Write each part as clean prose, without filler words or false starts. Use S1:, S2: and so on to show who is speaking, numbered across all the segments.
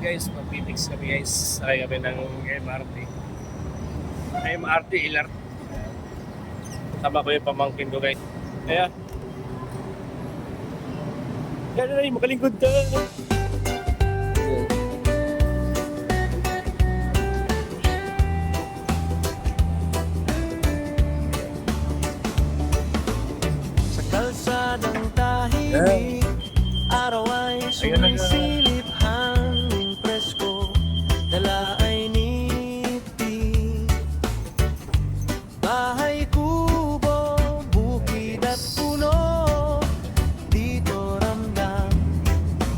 S1: guys, mag-mix kami guys. Sakay kami ng MRT. MRT Ilart. Tama ko yung pamangkin ko guys. Kaya, yan na rin, makalingkod ka.
S2: Sa kalsadang tahimik, araw ay sumisilip, hangin presko, dala ay niti. Bahay kubo, bukid at puno, dito ramdam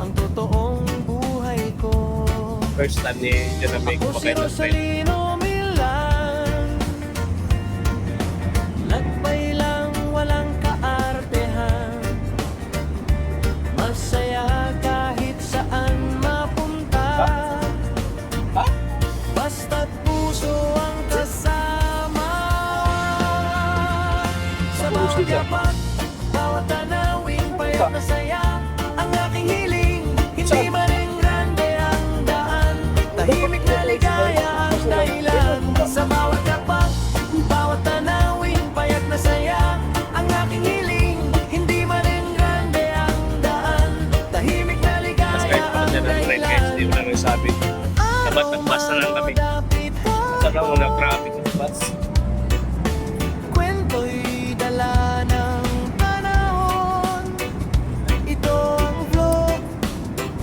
S2: ang totoong buhay ko.
S1: First time ni Janamay
S2: Ako si
S1: kumakain ng friend.
S2: Rosalino Milan, nagbay lang walang kaartehan, masaya kahit saan mapunta, basta't puso ang kasama. Sa bawat yapak, bawat tanawing payak na saya, ang aking hiling, hindi man rin grande ang daan, tahimik na ligaya ang dahilan. Sa bawat yapak, bawat tanawing payak na saya, ang aking hiling, hindi man rin grande ang daan, tahimik na
S1: Mas
S2: ligaya
S1: kahit pa
S2: ang
S1: dyan ng friend guys, hindi mo
S2: dahilan.
S1: lang sabi. Dapat nag-bus na lang kami. Saan lang muna traffic ng bus.
S2: Kwento'y dala ng panahon, ito ang vlog,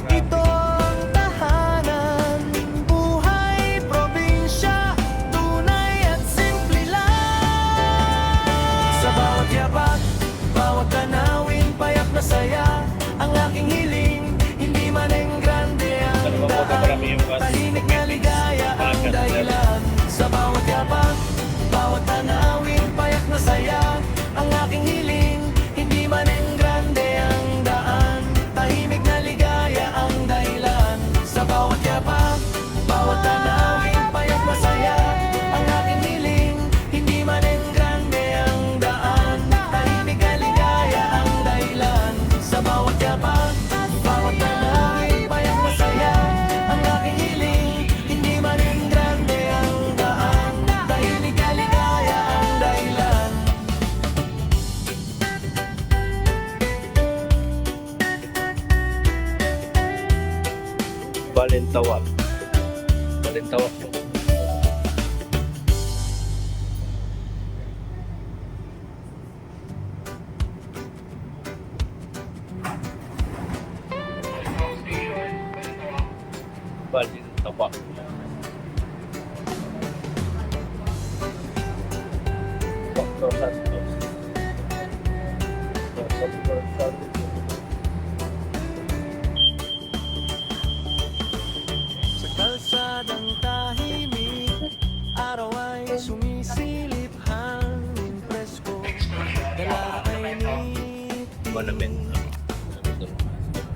S2: ito ang tahanan, buhay probinsya, tunay at simple lang. Sa bawat yapak, bawat tanawin, payak na saya, ang aking hiling, hindi man ang grande ang
S1: Ano ba,
S2: daan,
S1: marami yung bus.
S2: tahimik na ligaya ang dahilan. Sa bawat yapak, bawat tanawin, payak na saya, ang aking hiling, hindi man ang grande ang daan, tahimik na ligaya ang dahilan. Sa bawat yapak, bawat tanawin, payak na saya, ang aking hiling, hindi man ang grande ang daan, tahimik na ligaya ang dahilan. Sa bawat yapak, bawat tanawin, payak na saya, ang aking hiling, hindi man ang grande ang daan, tahimik na ligaya ang dahilan.
S1: Balintawak. Balintawak. Balintawak. Dr. Santos. Dr. Santos.
S2: Sa kalsadang tahimik, araw ay sumisilip, hangin presko, dala ay niti.
S1: Monument.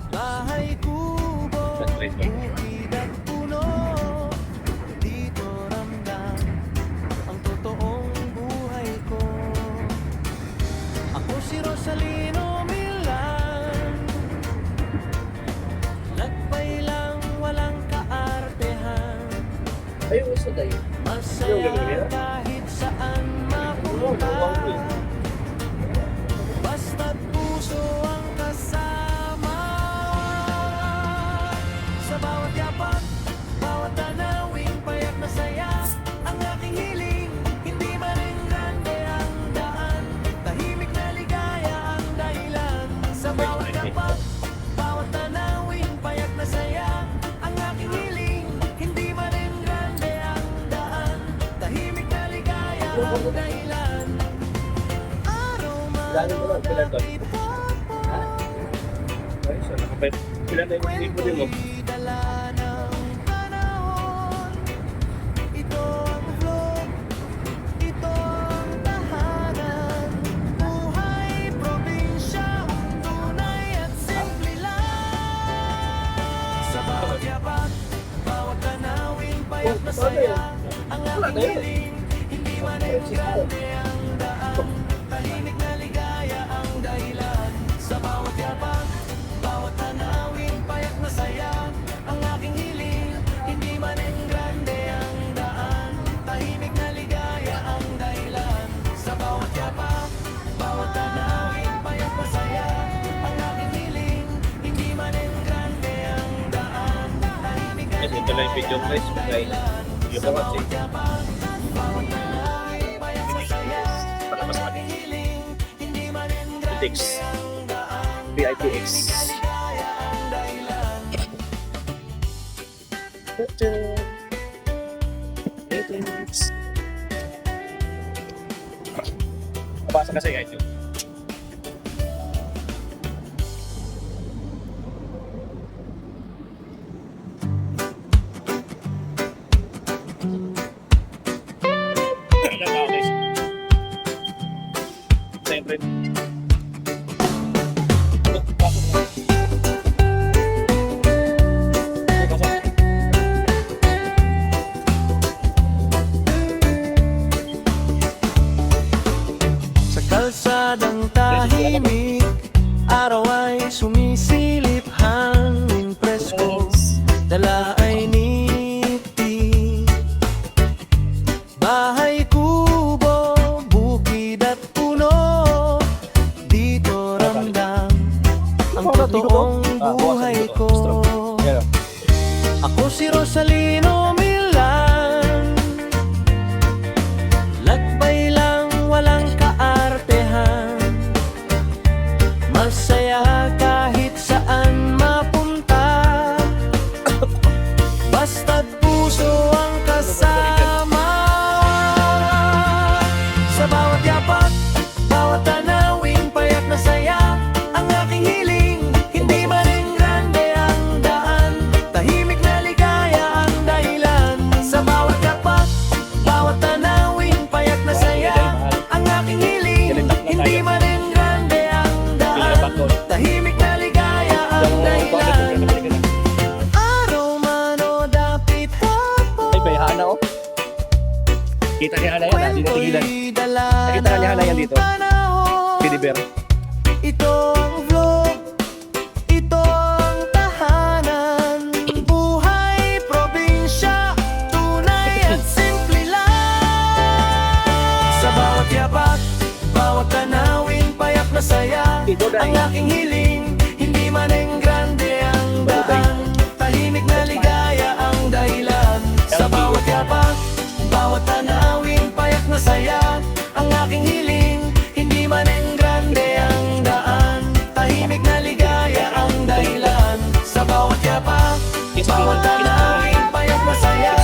S2: Bahay kubo, bukid at puno, dito ramdam ang totoong buhay ko. Ako si Rosalino Milan, nagbay lang walang kaartehan,
S1: Ayun, gusto tayo.
S2: masaya kahit saan mapunta, basta't puso ang kasama. Sa bawat yapak, bawat tanawing, payak na saya, ang aking hiling, hindi man rin grande ang daan, tahimik na ligaya ang dahilan. Sa bawat yapak, bawat tanawing, payak na saya, ang aking hiling, hindi man rin grande ang daan, tahimik na ligaya ang dahilan. Araw
S1: Dali mo lang, pilan to?
S2: malapit
S1: Ha? Ay, so nakapit. Kailan na yung lipo din mo?
S2: kwento'y dala ng panahon, ito ang vlog, ito ang tahanan, buhay probinsya, tunay at simple lang. Sa bawat yapak, bawat tanawin, payak na saya, ang aking hiling, hindi man ang grande ang daan, tahimik na ligaya ang dahilan. Sa bawat yapak, bawat tanawin, payak na saya, ang aking hiling,
S1: guys, ito lang yung video guys. Bye. Thank you for watching. Para mas mali. PITX. PITX. PITX. Nabasa kasi guys yun. Ilan na guys? Siyempre. Pasok na. Pasok.
S2: Sa kalsadang tahimik, araw ay sumisilip, hangin presko, dala ay niti. Bahay kubo, bukid at puno, dito ramdam ang totoong buhay ko. Ako si Rosalino Milan, lakbay lang walang kaartehan, masaya kahit saan mapunta, basta't puso ang kasama. Sa bawat yapak, bawat tanawin, payak na saya ang aking hiling. Hindi man rin grande ang daan, tahimik na ligaya ang dahilan. Sa bawat yapak, bawat tanawin, payak na saya ang aking hiling. Hindi man rin grande ang daan, tahimik na ligaya ang dahilan. Araw man o dapit hapon,
S1: Ay, may Hana oh. Kita ni Hana yan, hindi natigilan. Nakita ka ni Hana yan dito. Piliber.
S2: Ito ang vlog, ito ang tahanan, buhay probinsya, tunay at simple lang. Sa bawat yapak, bawat tanawin, payak na saya ang aking hiling. Hindi man ang grande ang daan, tahimik na ligaya ang dahilan. Sa bawat yapak, bawat tanawin, payak na saya ang aking hiling. Hindi man ang grande ang daan, tahimik na ligaya ang dahilan. Sa bawat yapak, bawat tanawin, payak na saya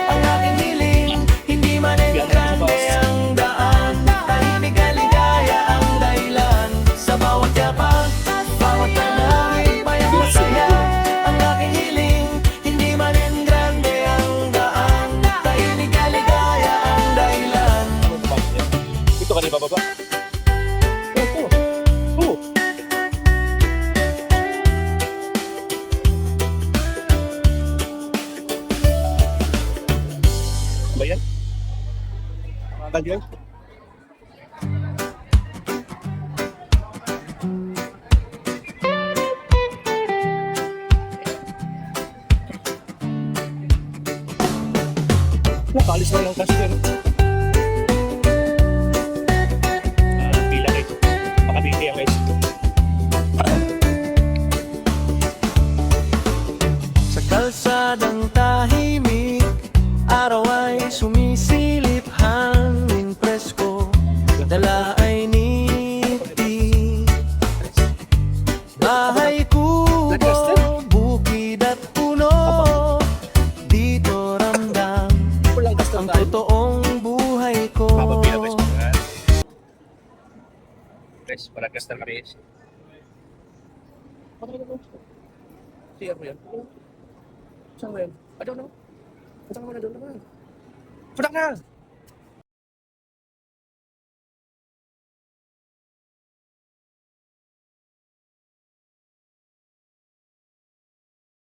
S2: ang aking hiling. Hindi man ang grande ang daan, tahimik na ligaya ang dahilan. Sa bawat yapak, bawat tanawin, payak na saya ang aking hiling. Hindi man ang grande ang daan, tahimik na ligaya ang dahilan.
S1: Ito ka na bababa. Ito. Oh. Ba yan? Magal yan? Nakalis na lang kasi yan. Pila guys. Makabiti yan guys.
S2: Sa kalsadang tahimik, araw ay sumisilip, hangin presko, dala ay niti. Bahay kubo, bukid at puno, dito ramdam ang totoong buhay ko.
S1: Mapapila guys. Guys, para gastar kami. Siya po yan. Saan mo yan? I don't know. Punta ka muna doon naman. Punta ka na!